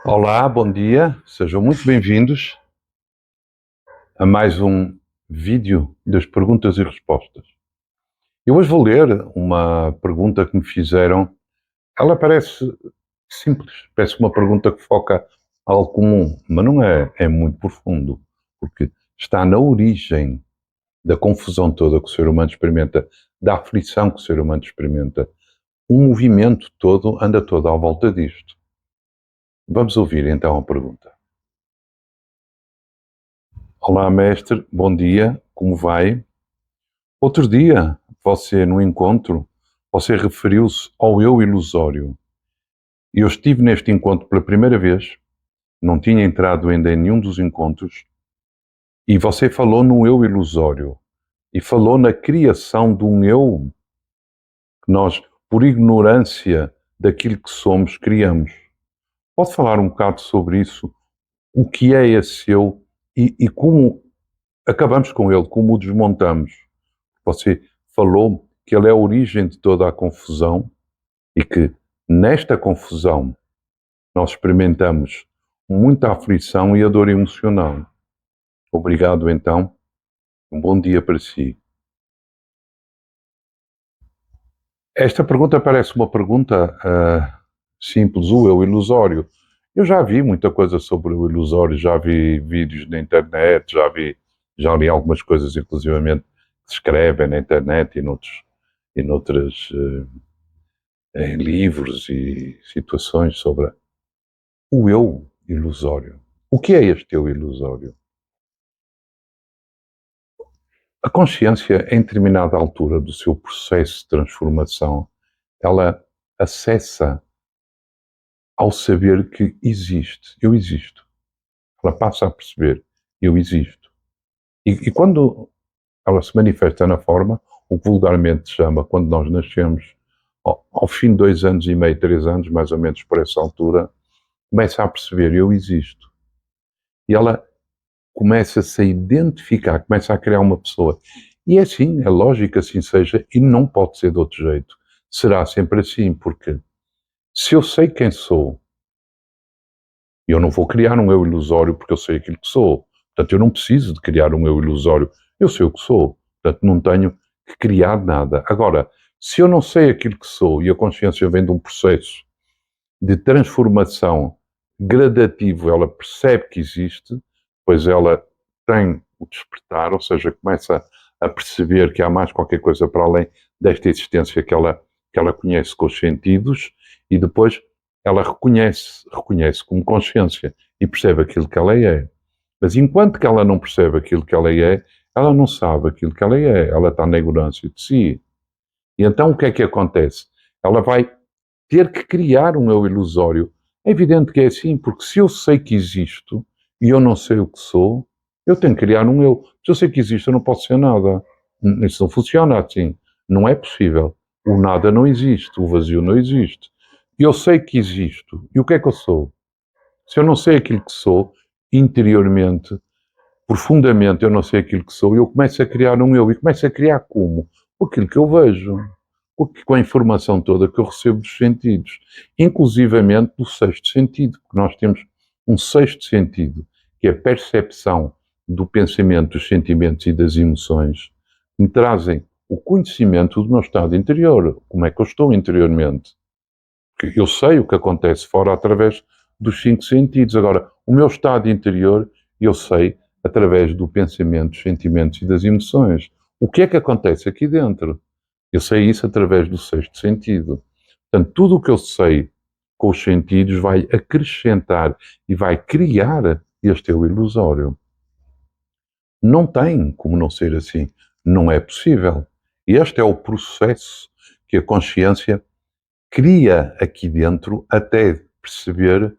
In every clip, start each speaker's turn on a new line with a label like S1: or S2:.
S1: Olá, bom dia, sejam muito bem-vindos a mais um vídeo das perguntas e respostas. Eu hoje vou ler uma pergunta que me fizeram. Ela parece simples, parece uma pergunta que foca algo comum, mas não é, é muito profundo, porque está na origem da confusão toda que o ser humano experimenta, da aflição que o ser humano experimenta. O movimento todo anda todo à volta disto. Vamos ouvir então a pergunta. Olá, mestre, bom dia, como vai? Outro dia, você, no encontro, você referiu-se ao eu ilusório. E eu estive neste encontro pela primeira vez, não tinha entrado ainda em nenhum dos encontros, e você falou no eu ilusório. E falou na criação de um eu que nós, por ignorância daquilo que somos, criamos. Pode falar um bocado sobre isso? O que é esse eu e como acabamos com ele, como o desmontamos? Você falou que ele é a origem de toda a confusão e que nesta confusão nós experimentamos muita aflição e a dor emocional. Obrigado, então. Um bom dia para si. Esta pergunta parece uma pergunta simples, o eu ilusório. Eu já vi muita coisa sobre o ilusório, já vi vídeos na internet, já li algumas coisas, inclusivamente, que se escrevem na internet e noutras em livros e situações sobre o eu ilusório. O que é este eu ilusório? A consciência, em determinada altura do seu processo de transformação, ela acessa ao saber que existe, eu existo. Ela passa a perceber, eu existo. E quando ela se manifesta na forma, o que vulgarmente se chama, quando nós nascemos, ao fim de 2 anos e meio, 3 anos, mais ou menos por essa altura, começa a perceber, eu existo. E ela começa-se a identificar, começa a criar uma pessoa. E é assim, é lógico que assim seja, e não pode ser de outro jeito. Será sempre assim, porque se eu sei quem sou, eu não vou criar um eu ilusório porque eu sei aquilo que sou. Portanto, eu não preciso de criar um eu ilusório. Eu sei o que sou. Portanto, não tenho que criar nada. Agora, se eu não sei aquilo que sou e a consciência vem de um processo de transformação gradativo, ela percebe que existe, pois ela tem o despertar, ou seja, começa a perceber que há mais qualquer coisa para além desta existência que ela conhece com os sentidos, e depois ela reconhece como consciência e percebe aquilo que ela é. Mas enquanto que ela não percebe aquilo que ela é, ela não sabe aquilo que ela está na ignorância de si. E então o que acontece? Ela vai ter que criar um eu ilusório. É evidente que é assim, porque se eu sei que existo e eu não sei o que sou, eu tenho que criar um eu. Se eu sei que existo, eu não posso ser nada. Isso não funciona assim. Não é possível. O nada não existe, o vazio não existe. Eu sei que existo. E o que é que eu sou? Se eu não sei aquilo que sou, interiormente, profundamente, eu não sei aquilo que sou, eu começo a criar um eu. E começo a criar como? Aquilo que eu vejo com a informação toda que eu recebo dos sentidos, inclusivamente do sexto sentido, porque nós temos um sexto sentido, que é a percepção do pensamento, dos sentimentos e das emoções, que me trazem o conhecimento do meu estado interior, como é que eu estou interiormente. Porque eu sei o que acontece fora através dos cinco sentidos. Agora, o meu estado interior, eu sei através do pensamento, dos sentimentos e das emoções. O que é que acontece aqui dentro? Eu sei isso através do sexto sentido. Portanto, tudo o que eu sei com os sentidos vai acrescentar e vai criar este eu ilusório. Não tem como não ser assim. Não é possível. Este é o processo que a consciência cria aqui dentro até perceber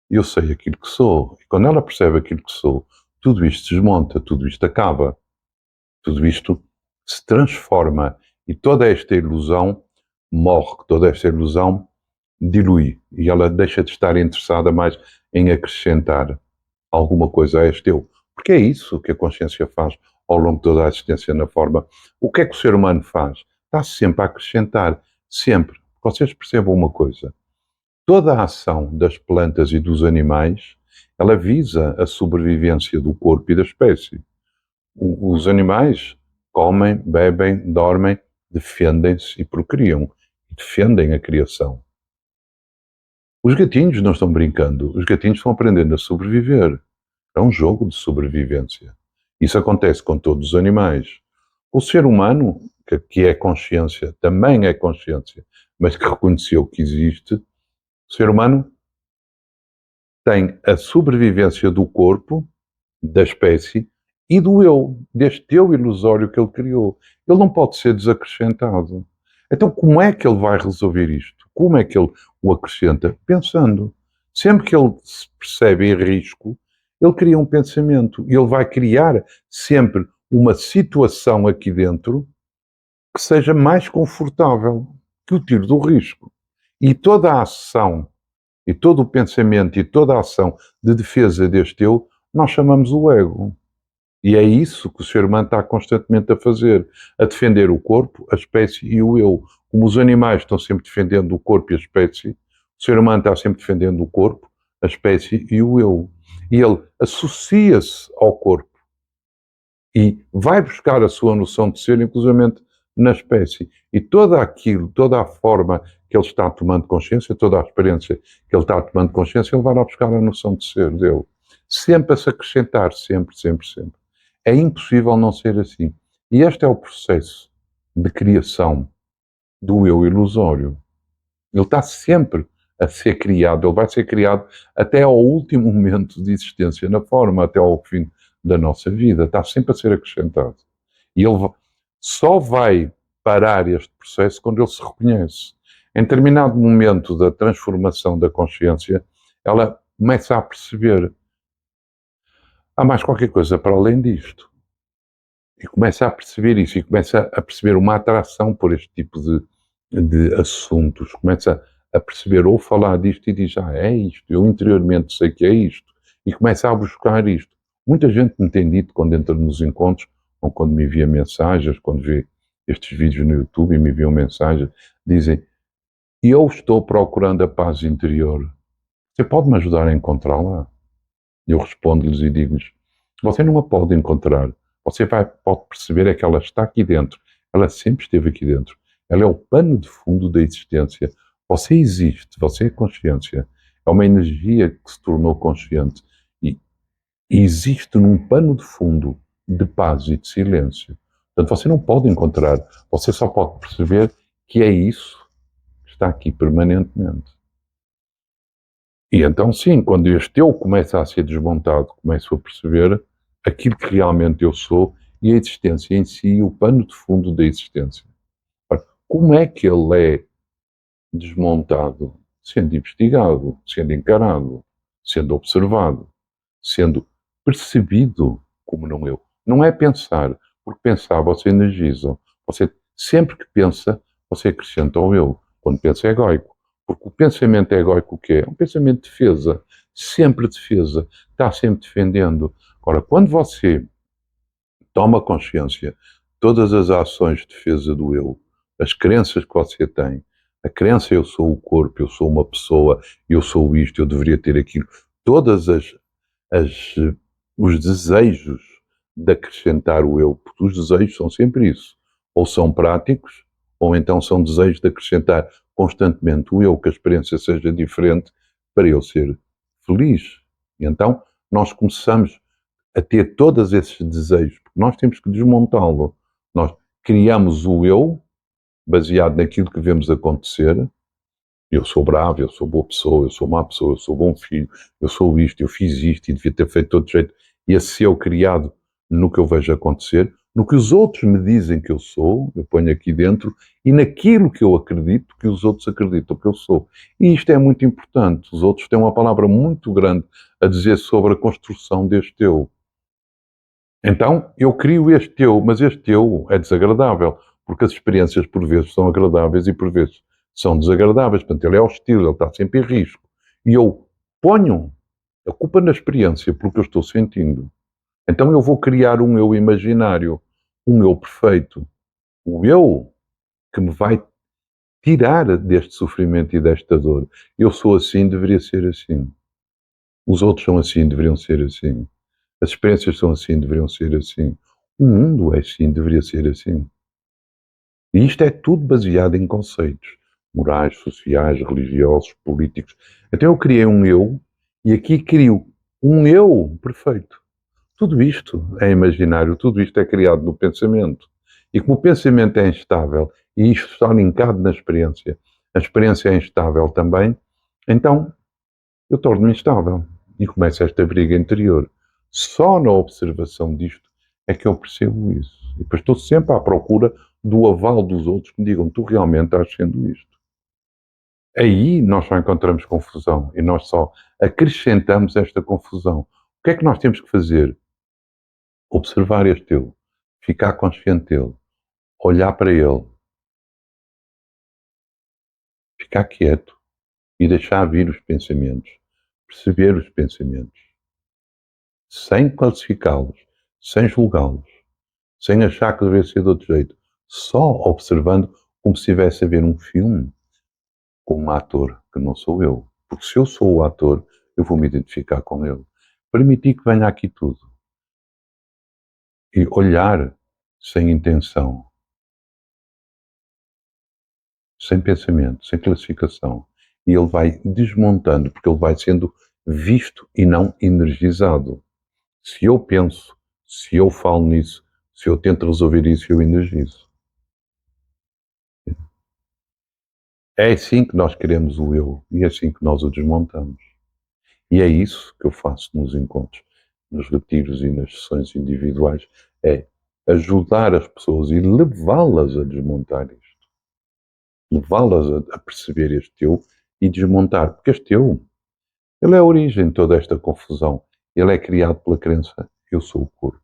S1: eu sei aquilo que sou. E quando ela percebe aquilo que sou, tudo isto se desmonta, tudo isto acaba, tudo isto se transforma e toda esta ilusão morre, toda esta ilusão dilui e ela deixa de estar interessada mais em acrescentar alguma coisa a este eu. Porque é isso que a consciência faz ao longo de toda a existência na forma. O que é que o ser humano faz? Está sempre a acrescentar, sempre. Vocês percebam uma coisa. toda a ação das plantas e dos animais, ela visa a sobrevivência do corpo e da espécie. Os animais comem, bebem, dormem, defendem-se e procriam. Defendem a criação. Os gatinhos não estão brincando, os gatinhos estão aprendendo a sobreviver. É um jogo de sobrevivência. Isso acontece com todos os animais. O ser humano, que é consciência, também é consciência, mas que reconheceu que existe, o ser humano tem a sobrevivência do corpo, da espécie e do eu, deste eu ilusório que ele criou. Ele não pode ser desacrescentado. Então, como é que ele vai resolver isto? Como é que ele o acrescenta? Pensando. Sempre que ele se percebe em risco, ele cria um pensamento. E ele vai criar sempre uma situação aqui dentro que seja mais confortável que o tiro do risco. E toda a ação, e todo o pensamento e toda a ação de defesa deste eu, nós chamamos o ego. E é isso que o ser humano está constantemente a fazer, a defender o corpo, a espécie e o eu. Como os animais estão sempre defendendo o corpo e a espécie, o ser humano está sempre defendendo o corpo, a espécie e o eu. E ele associa-se ao corpo e vai buscar a sua noção de ser, inclusivamente na espécie. E toda aquilo, toda a forma que ele está tomando consciência, toda a experiência que ele está tomando consciência, ele vai lá buscar a noção de ser dele. Sempre a se acrescentar, sempre, sempre, sempre. É impossível não ser assim. E este é o processo de criação do eu ilusório. Ele está sempre a ser criado, ele vai ser criado até ao último momento de existência na forma, até ao fim da nossa vida, está sempre a ser acrescentado. E ele só vai parar este processo quando ele se reconhece. Em determinado momento da transformação da consciência, ela começa a perceber: há mais qualquer coisa para além disto. E começa a perceber isso, e começa a perceber uma atração por este tipo de assuntos, começa a perceber ou falar disto e diz: é isto, eu interiormente sei que é isto, e começa a buscar isto. Muita gente me tem dito, quando entra nos encontros, ou quando me envia mensagens, quando vê estes vídeos no YouTube e me enviam mensagens, dizem: eu estou procurando a paz interior, você pode me ajudar a encontrá-la? Eu respondo-lhes e digo-lhes: você não a pode encontrar, pode perceber é que ela está aqui dentro, ela sempre esteve aqui dentro, ela é o pano de fundo da existência. Você existe, você é consciência, é uma energia que se tornou consciente e existe num pano de fundo de paz e de silêncio. Portanto, você não pode encontrar, você só pode perceber que é isso que está aqui permanentemente. E então, sim, quando este eu começa a ser desmontado, começo a perceber aquilo que realmente eu sou e a existência em si, o pano de fundo da existência. Ora, como é que ele é desmontado? Sendo investigado, sendo encarado, sendo observado, sendo percebido como não eu. Não é pensar, porque pensar você energiza. Você, sempre que pensa, você acrescenta ao eu. Quando pensa é egóico. Porque o pensamento egóico o que é? É um pensamento de defesa. Sempre defesa. Está sempre defendendo. Agora, quando você toma consciência de todas as ações de defesa do eu, as crenças que você tem, a crença eu sou o corpo, eu sou uma pessoa, eu sou isto, eu deveria ter aquilo, todas as, os desejos de acrescentar o eu, porque os desejos são sempre isso, ou são práticos, ou então são desejos de acrescentar constantemente o eu, que a experiência seja diferente para eu ser feliz. E então nós começamos a ter todos esses desejos, porque nós temos que desmontá-lo. Nós criamos o eu, baseado naquilo que vemos acontecer. Eu sou bravo, eu sou boa pessoa, eu sou má pessoa, eu sou bom filho, eu sou isto, eu fiz isto e devia ter feito de outro jeito. E esse eu criado no que eu vejo acontecer, no que os outros me dizem que eu sou, eu ponho aqui dentro, e naquilo que eu acredito que os outros acreditam que eu sou. E isto é muito importante. Os outros têm uma palavra muito grande a dizer sobre a construção deste eu. Então, eu crio este eu, mas este eu é desagradável, porque as experiências por vezes são agradáveis e por vezes são desagradáveis. Portanto, ele é hostil, ele está sempre em risco. E eu ponho a culpa na experiência porque eu estou sentindo. Então eu vou criar um eu imaginário, um eu perfeito. O eu que me vai tirar deste sofrimento e desta dor. Eu sou assim, deveria ser assim. Os outros são assim, deveriam ser assim. As experiências são assim, deveriam ser assim. O mundo é assim, deveria ser assim. E isto é tudo baseado em conceitos morais, sociais, religiosos, políticos. Então eu criei um eu e aqui crio um eu perfeito. Tudo isto é imaginário, tudo isto é criado no pensamento. E como o pensamento é instável e isto está linkado na experiência, a experiência é instável também, então eu torno-me instável e começa esta briga interior. Só na observação disto é que eu percebo isso. E depois estou sempre à procura do aval dos outros que me digam: tu realmente estás sendo isto. Aí nós só encontramos confusão e nós só acrescentamos esta confusão. O que é que nós temos que fazer? Observar este eu, ficar consciente dele, olhar para ele, ficar quieto e deixar vir os pensamentos, perceber os pensamentos, sem classificá-los, sem julgá-los, sem achar que deve ser de outro jeito, só observando como se estivesse a ver um filme com um ator que não sou eu. Porque se eu sou o ator, eu vou me identificar com ele. Permitir que venha aqui tudo. E olhar sem intenção, sem pensamento, sem classificação. E ele vai desmontando, porque ele vai sendo visto e não energizado. Se eu penso, se eu falo nisso, se eu tento resolver isso, eu energizo. É assim que nós queremos o eu e é assim que nós o desmontamos. E é isso que eu faço nos encontros, nos retiros e nas sessões individuais, é ajudar as pessoas e levá-las a desmontar isto, levá-las a perceber este eu e desmontar, porque este eu, ele é a origem de toda esta confusão, ele é criado pela crença, eu sou o corpo.